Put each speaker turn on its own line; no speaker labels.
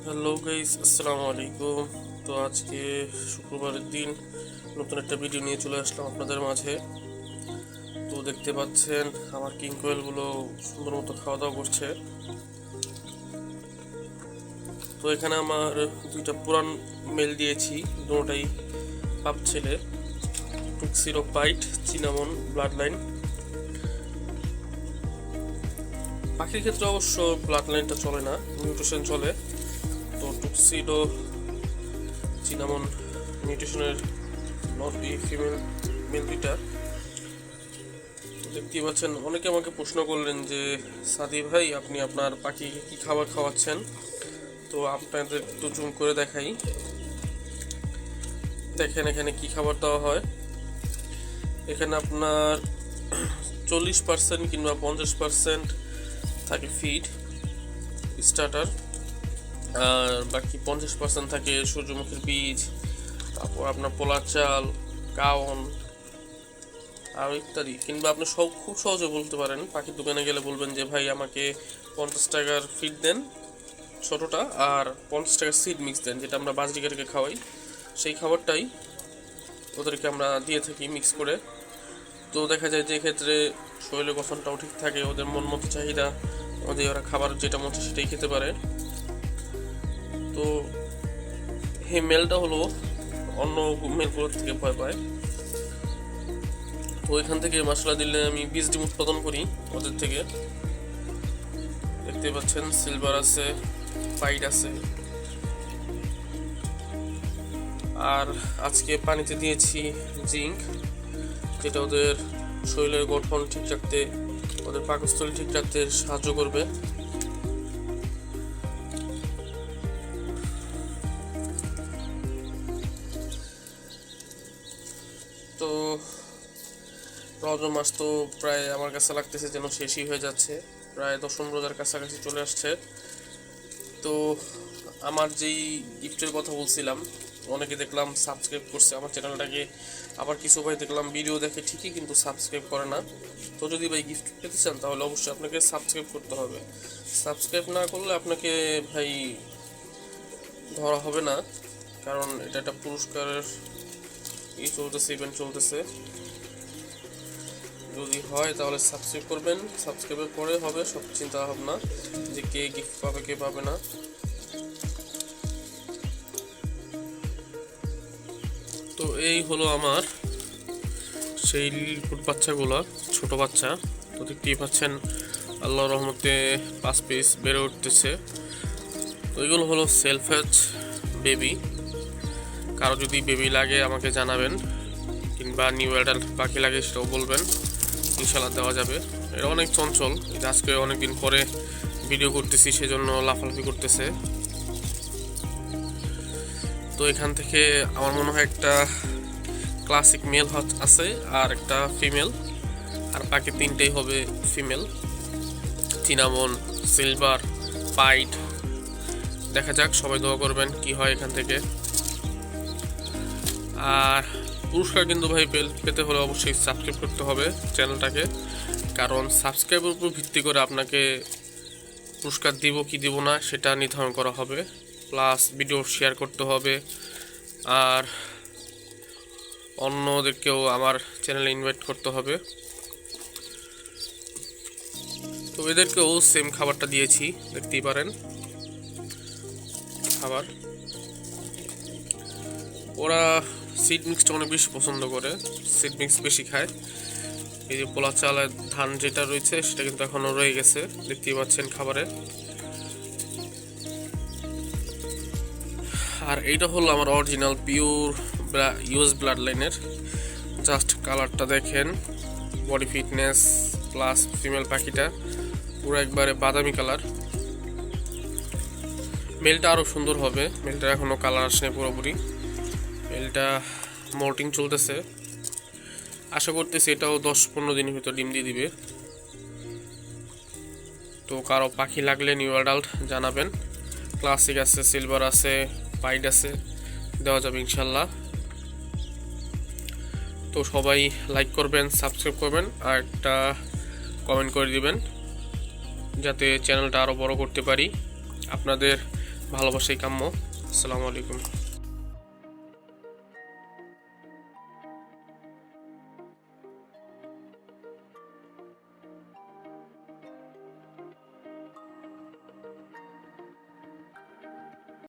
Hello guys, আসসালামু আলাইকুম। তো আজকে শুক্রবারের দিন নতুন একটা ভিডিও নিয়ে চলে আসলাম আপনাদের মাঝে। তো দেখতে পাচ্ছেন আমার কিং কোয়েলগুলো সুন্দর মতো খাওয়া দাওয়া করছে। তো এখানে আমার দুইটা পুরান মেল দিয়েছি, দুটোটাই পাপ ছেলে, টুক্সিডো পাইট, চিনামন ব্লাড লাইন। পাখির ক্ষেত্রে অবশ্য ব্লাড লাইনটা চলে না, মিউটেশন চলে। তো টুক্সিডো চিনামন মিউটেশনের ফিমেল মেল দুইটা। দেখতেই পাচ্ছেন, অনেকে আমাকে প্রশ্ন করলেন যে সাদি ভাই, আপনি আপনার পাখিকে কি খাবার খাওয়াচ্ছেন। তো আপনাদের একটু জুম করে দেখাই, দেখেন এখানে কি খাবার দেওয়া হয়। এখানে আপনার 40% কিংবা 50% থাকে ফিড স্টার্টার, আর বাকি 50% থাকে সূর্যমুখীর বীজ, তারপর আপনার পোলার চাল, কাউন আর ইত্যাদি। কিংবা আপনি খুব সহজে বলতে পারেন, পাখির দোকানে গেলে বলবেন যে ভাই আমাকে 50 টাকার ফিড দেন ছোটোটা, আর 50 টাকার সিড মিক্স দেন, যেটা আমরা বাজরিকারকে খাওয়াই, সেই খাবারটাই ওদেরকে আমরা দিয়ে থাকি মিক্স করে। তো দেখা যায় যে এক্ষেত্রে শরীরের গঠনটাও ঠিক থাকে, ওদের মন মতো চাহিদা ওদের, ওরা খাবার যেটা মতো সেটাই খেতে পারে। তো এই মেলটা হলো অন্য মেলগুলোর থেকে ভয় পায়। তো এখান থেকে মশলা দিলে আমি বীজ ডিম উৎপাদন করি ওদের থেকে। দেখতে পাচ্ছেন সিলভার আছে, পাইড আছে। আর আজকে পানিতে দিয়েছি জিঙ্ক, যেটা ওদের শরীরের গঠন ঠিক রাখতে, ওদের পাকস্থলী ঠিক রাখতে সাহায্য করবে। তো রমজান মাস তো প্রায় আমার কাছে লাগতেছে যেন শেষই হয়ে যাচ্ছে, প্রায় 10ম রোজার কাছাকাছি চলে আসছে। তো আমার যেই গিফটের কথা বলছিলাম, অনেকে দেখলাম সাবস্ক্রাইব করছে আমার চ্যানেলটাকে, আবার কিছু ভাই দেখলাম ভিডিও দেখে ঠিকই কিন্তু সাবস্ক্রাইব করে না। তো যদি ভাই গিফট পেতে চান তাহলে অবশ্যই আপনাকে সাবস্ক্রাইব করতে হবে। সাবস্ক্রাইব না করলে আপনাকে ভাই ধরা হবে না, কারণ এটা একটা পুরস্কারের চলতেছে, ইভেন্ট চলতেছে। যদি হয় তাহলে সাবস্ক্রাইব করবেন, সাবস্ক্রাইবের পরে হবে সব চিন্তা ভাবনা যে কে গিফট পাবে কে পাবে না। তো এই হলো আমার সেই লিলপুট বাচ্চাগুলো, ছোট বাচ্চা। তো দেখতেই পাচ্ছেন আল্লাহর রহমতে 5 পিস বেড়ে উঠতেছে। তো এগুলো হলো সেলফ হ্যাচ বেবি। কারো যদি বেবি লাগে আমাকে জানাবেন, কিংবা নিউ অ্যাডাল্ট পাখি লাগে সেটাও বলবেন, ইনশাল্লাহ দেওয়া যাবে। এটা অনেক চঞ্চল, আজকে অনেকদিন পরে ভিডিও করতেছি সেজন্য লাফালাফি করতেছে। তো এখান থেকে আমার মনে হয় একটা ক্লাসিক মেল আছে আর একটা ফিমেল, আর বাকি তিনটেই হবে ফিমেল, চিনামন, সিলভার, পাইট। দেখা যাক, সবাই দোয়া করবেন কি হয় এখান থেকে। আর পুরস্কার কিন্তু ভাই পেতে হলে অবশ্যই সাবস্ক্রাইব করতে হবে চ্যানেলটাকে, কারণ সাবস্ক্রাইবের উপর ভিত্তি করে আপনাকে পুরস্কার দিব কি দিব না সেটা নির্ধারণ করা হবে। প্লাস ভিডিও শেয়ার করতে হবে, আর অন্যদেরকেও আমার চ্যানেলে ইনভাইট করতে হবে। তো এদেরকেও সেম খাবারটা দিয়েছি, দেখতেই পারেন খাবার। ওরা সিড মিক্সটা অনেক বেশি পছন্দ করে, সিড মিক্স বেশি খায়। এই যে পোলা চালের ধান যেটা রয়েছে সেটা কিন্তু এখনো রয়ে গেছে, দেখতেই পাচ্ছেন খাবারে। আর এইটা হলো আমার অরিজিনাল পিওর ইউএস ব্লাড লাইনের। জাস্ট কালারটা দেখেন, বডি ফিটনেস প্লাস ফিমেল পাখিটা পুরো একবারে বাদামি কালার। মেলটা আরও সুন্দর হবে, মেলটা এখনও কালার আসেনি পুরোপুরি। মেলটা মোল্টিং চলতেছে, আশা করতেছি এটাও 10-15 দিনের ভিতর ডিম দিয়ে দিবে। তো কারো পাখি লাগলে নিউ অ্যাডাল্ট জানাবেন, ক্লাসিক আছে, সিলভার আছে, পাইড আছে, দেওয়া যাবে ইনশাল্লাহ। তো সবাই লাইক করবেন, সাবস্ক্রাইব করবেন, আর একটা কমেন্ট করে দিবেন যাতে চ্যানেলটা আরও বড় করতে পারি। আপনাদের ভালোবাসাই কাম্য। আসসালামু আলাইকুম।